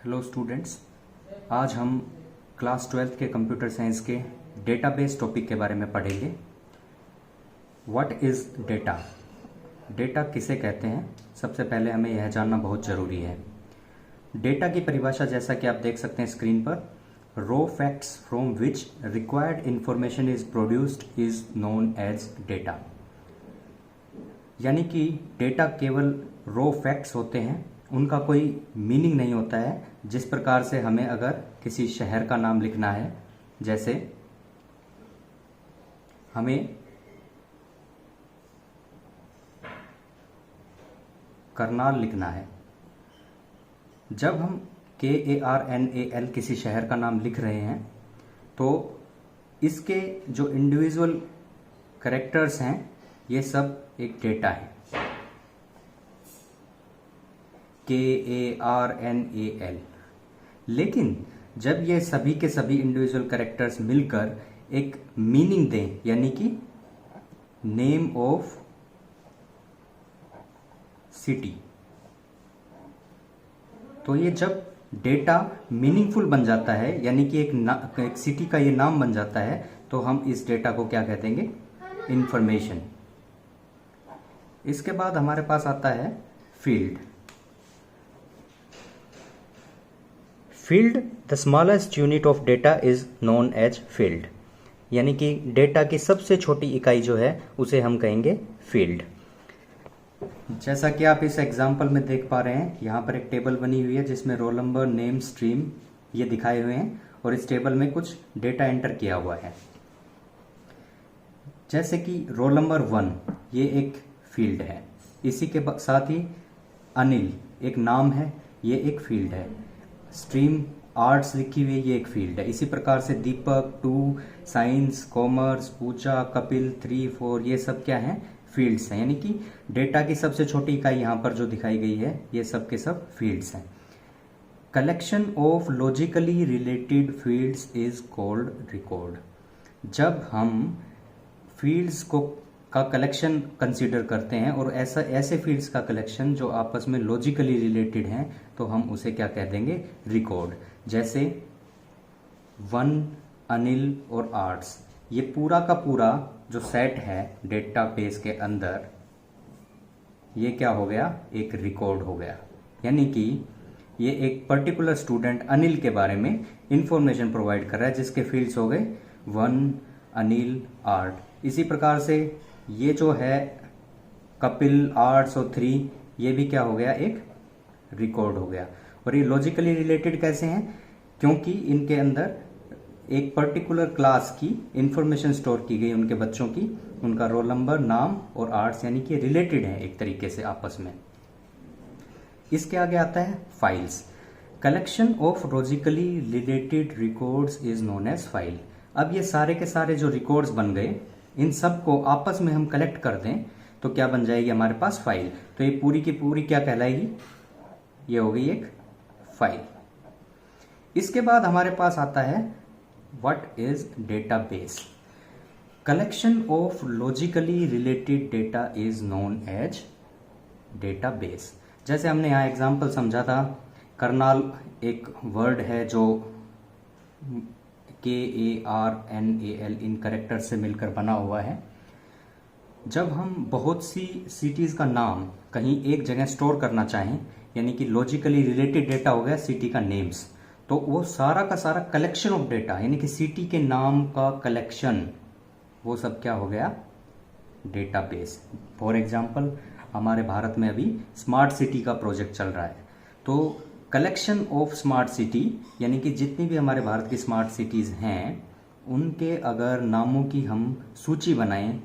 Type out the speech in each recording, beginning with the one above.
Hello students, आज हम class 12th के कंप्यूटर साइंस के डेटाबेस टॉपिक के बारे में पढ़ेंगे। What is data? डेटा किसे कहते हैं, सबसे पहले हमें यह जानना बहुत ज़रूरी है। डेटा की परिभाषा जैसा कि आप देख सकते हैं स्क्रीन पर, raw facts from which required information is produced is known as data. यानी कि डेटा केवल रो फैक्ट्स होते हैं, उनका कोई मीनिंग नहीं होता है। जिस प्रकार से हमें अगर किसी शहर का नाम लिखना है, जैसे हमें करनाल लिखना है, जब हम KARNAL किसी शहर का नाम लिख रहे हैं तो इसके जो इंडिविजुअल कैरेक्टर्स हैं ये सब एक डेटा है। KARNAL। लेकिन जब ये सभी के सभी इंडिविजुअल कैरेक्टर्स मिलकर एक मीनिंग दें, यानी कि नेम ऑफ सिटी, तो ये जब डेटा मीनिंगफुल बन जाता है, यानी कि एक सिटी का ये नाम बन जाता है, तो हम इस डेटा को क्या कह देंगे? इंफॉर्मेशन। इसके बाद हमारे पास आता है field. Field, the smallest unit of data is known as field. यानी कि डेटा की सबसे छोटी इकाई जो है उसे हम कहेंगे फील्ड। जैसा कि आप इस एग्जाम्पल में देख पा रहे हैं, यहाँ पर एक टेबल बनी हुई है जिसमें रोल नंबर, नेम, स्ट्रीम ये दिखाए हुए हैं और इस टेबल में कुछ डेटा एंटर किया हुआ है। जैसे कि रोल नंबर 1 ये एक फील्ड है, इसी के साथ ही अनिल एक नाम है, ये एक फील्ड है। स्ट्रीम आर्ट्स लिखी हुई है, ये एक फील्ड है। इसी प्रकार से दीपक 2, साइंस, कॉमर्स, पूजा, कपिल 3, 4 ये सब क्या है? फील्ड्स हैं। यानी कि डेटा की सबसे छोटी इकाई यहाँ पर जो दिखाई गई है ये सब के सब फील्ड्स हैं। Collection of logically related fields is called record. जब हम फील्ड्स को का कलेक्शन कंसीडर करते हैं और ऐसे फील्ड्स का कलेक्शन जो आपस में लॉजिकली रिलेटेड हैं, तो हम उसे क्या कह देंगे? रिकॉर्ड। जैसे 1, अनिल और आर्ट्स, ये पूरा का पूरा जो सेट है डेटाबेस के अंदर, ये क्या हो गया? एक रिकॉर्ड हो गया। यानी कि ये एक पर्टिकुलर स्टूडेंट अनिल के बारे में इंफॉर्मेशन प्रोवाइड कर रहा है, जिसके फील्ड्स हो गए 1, अनिल, आर्ट। इसी प्रकार से ये जो है कपिल, आर्ट्स और 3, ये भी क्या हो गया? एक रिकॉर्ड हो गया। और ये लॉजिकली रिलेटेड कैसे हैं? क्योंकि इनके अंदर एक पर्टिकुलर क्लास की इंफॉर्मेशन स्टोर की गई, उनके बच्चों की, उनका रोल नंबर, नाम और आर्ट्स, यानी कि रिलेटेड है एक तरीके से आपस में। इसके आगे आता है files. Collection of logically related records is known as file. अब ये सारे के सारे जो रिकॉर्ड्स बन गए, इन सब को आपस में हम कलेक्ट कर दें तो क्या बन जाएगी हमारे पास? फाइल। तो ये पूरी की पूरी क्या कहलाएगी? ये हो गई एक फाइल। इसके बाद हमारे पास आता है what is database. Collection of logically related data is known as database. जैसे हमने यहाँ एग्जांपल समझा था, करनाल एक वर्ड है जो KARNAL इन करेक्टर से मिलकर बना हुआ है। जब हम बहुत सी सिटीज़ का नाम कहीं एक जगह स्टोर करना चाहें, यानी कि लॉजिकली रिलेटेड डेटा हो गया सिटी का नेम्स, तो वो सारा का सारा कलेक्शन ऑफ डेटा, यानी कि सिटी के नाम का कलेक्शन, वो सब क्या हो गया? डेटाबेस। फॉर एग्जांपल हमारे भारत में अभी स्मार्ट सिटी का प्रोजेक्ट चल रहा है, तो कलेक्शन ऑफ स्मार्ट सिटी, यानी कि जितनी भी हमारे भारत की स्मार्ट सिटीज़ हैं उनके अगर नामों की हम सूची बनाएं,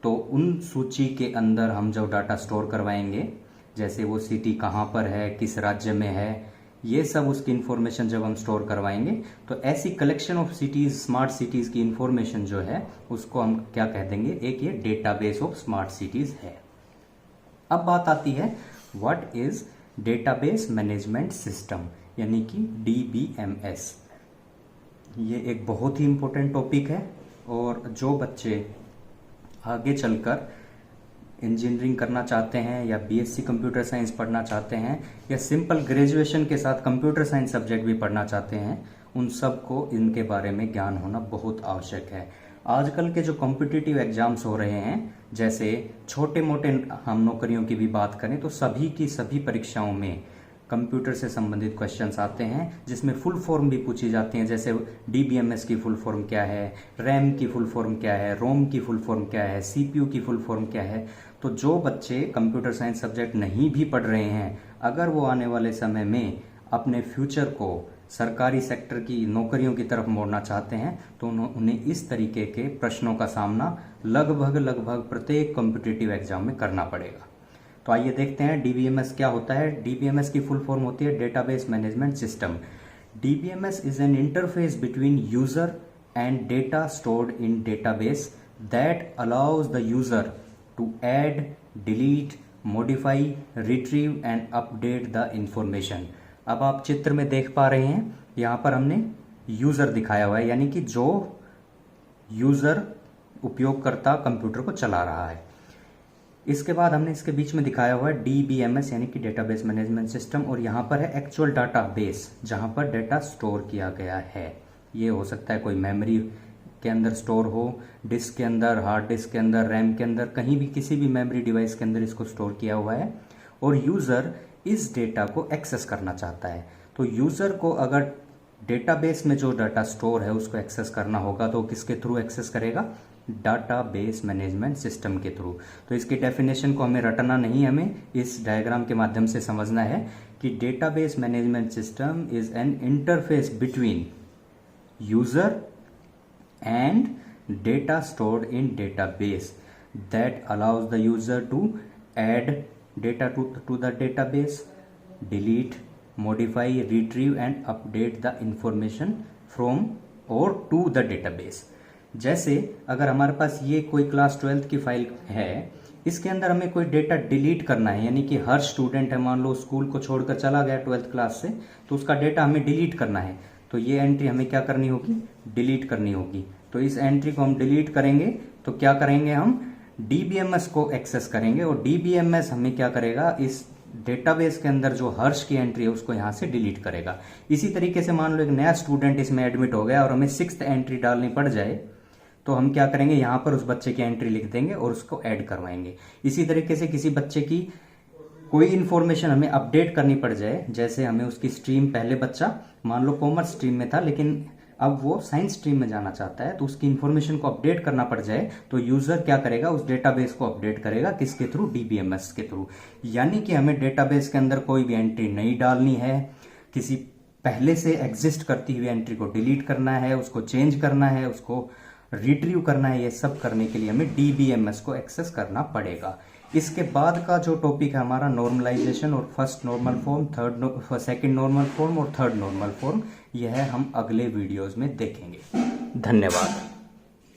तो उन सूची के अंदर हम जो डाटा स्टोर करवाएंगे, जैसे वो सिटी कहाँ पर है, किस राज्य में है, ये सब उसकी इन्फॉर्मेशन जब हम स्टोर करवाएंगे, तो ऐसी collection of cities, smart cities की इन्फॉर्मेशन जो है उसको हम क्या कह देंगे? एक ये डेटाबेस ऑफ स्मार्ट सिटीज़ है। अब बात आती है what is database management system, यानी कि DBMS। ये एक बहुत ही इम्पोर्टेंट टॉपिक है और जो बच्चे आगे चलकर इंजीनियरिंग करना चाहते हैं या बीएससी कंप्यूटर साइंस पढ़ना चाहते हैं या सिंपल ग्रेजुएशन के साथ कंप्यूटर साइंस सब्जेक्ट भी पढ़ना चाहते हैं, उन सब को इनके बारे में ज्ञान होना बहुत आवश्यक है। आजकल के जो कॉम्पिटिटिव एग्जाम्स हो रहे हैं, जैसे छोटे मोटे हम नौकरियों की भी बात करें तो सभी की सभी परीक्षाओं में कंप्यूटर से संबंधित क्वेश्चंस आते हैं, जिसमें फुल फॉर्म भी पूछी जाती हैं। जैसे डीबीएमएस की फुल फॉर्म क्या है, रैम की फुल फॉर्म क्या है, रोम की फुल फॉर्म क्या है, सीपीयू की फुल फॉर्म क्या है। तो जो बच्चे कंप्यूटर साइंस सब्जेक्ट नहीं भी पढ़ रहे हैं, अगर वो आने वाले समय में अपने फ्यूचर को सरकारी सेक्टर की नौकरियों की तरफ मोड़ना चाहते हैं, तो उन्हें इस तरीके के प्रश्नों का सामना लगभग प्रत्येक कॉम्पिटिटिव एग्जाम में करना पड़ेगा। तो आइए देखते हैं डीबीएमएस क्या होता है। डीबीएमएस की फुल फॉर्म होती है database management system. DBMS is an interface between user and data stored in database that allows the user to add, delete, modify, retrieve and update the information. अब आप चित्र में देख पा रहे हैं, यहाँ पर हमने यूजर दिखाया हुआ है, यानी कि जो यूजर उपयोगकर्ता कंप्यूटर को चला रहा है। इसके बाद हमने इसके बीच में दिखाया हुआ है डीबीएमएस यानी कि डेटाबेस मैनेजमेंट सिस्टम, और यहाँ पर है एक्चुअल डाटाबेस जहाँ पर डेटा स्टोर किया गया है। ये हो सकता है कोई मेमोरी के अंदर स्टोर हो, डिस्क के अंदर, हार्ड डिस्क के अंदर, रैम के अंदर, कहीं भी किसी भी मेमोरी डिवाइस के अंदर इसको स्टोर किया हुआ है, और यूजर इस डेटा को एक्सेस करना चाहता है। तो यूजर को अगर डेटाबेस में जो डाटा स्टोर है उसको एक्सेस करना होगा तो किसके थ्रू एक्सेस करेगा? डाटाबेस मैनेजमेंट सिस्टम के थ्रू। तो इसकी डेफिनेशन को हमें रटना नहीं, हमें इस डायग्राम के माध्यम से समझना है कि database management system is an interface between user and data stored in database that allows the user to add data to the database, delete, modify, retrieve and update the information from or to the database। जैसे अगर हमारे पास ये कोई class 12th की file है, इसके अंदर हमें कोई डेटा डिलीट करना है, यानी कि हर स्टूडेंट है, मान लो स्कूल को छोड़कर चला गया 12th क्लास से, तो उसका डेटा हमें डिलीट करना है। तो ये एंट्री हमें क्या करनी होगी? डिलीट करनी होगी। तो इस एंट्री को हम डिलीट करेंगे तो क्या करेंगे? हम डीबीएमएस को एक्सेस करेंगे, और डीबीएमएस हमें क्या करेगा? इस डेटाबेस के अंदर जो हर्ष की एंट्री है उसको यहां से डिलीट करेगा। इसी तरीके से मान लो एक नया स्टूडेंट इसमें एडमिट हो गया और हमें 6th एंट्री डालनी पड़ जाए, तो हम क्या करेंगे? यहां पर उस बच्चे की एंट्री लिख देंगे और उसको ऐड करवाएंगे। इसी तरीके से किसी बच्चे की कोई इन्फॉर्मेशन हमें अपडेट करनी पड़ जाए, जैसे हमें उसकी स्ट्रीम, पहले बच्चा मान लो कॉमर्स स्ट्रीम में था लेकिन अब वो साइंस स्ट्रीम में जाना चाहता है, तो उसकी इन्फॉर्मेशन को अपडेट करना पड़ जाए, तो यूजर क्या करेगा? उस डेटाबेस को अपडेट करेगा। किसके थ्रू? डीबीएमएस के थ्रू। यानी कि हमें डेटाबेस के अंदर कोई भी एंट्री नहीं डालनी है, किसी पहले से एग्जिस्ट करती हुई एंट्री को डिलीट करना है, उसको चेंज करना है, उसको रिट्रीव करना है। ये सब करने के लिए हमें डीबीएमएस को एक्सेस करना पड़ेगा। इसके बाद का जो टॉपिक है हमारा नॉर्मलाइजेशन, और first normal form, second normal form और थर्ड नॉर्मल फॉर्म, यह हम अगले वीडियोस में देखेंगे। धन्यवाद।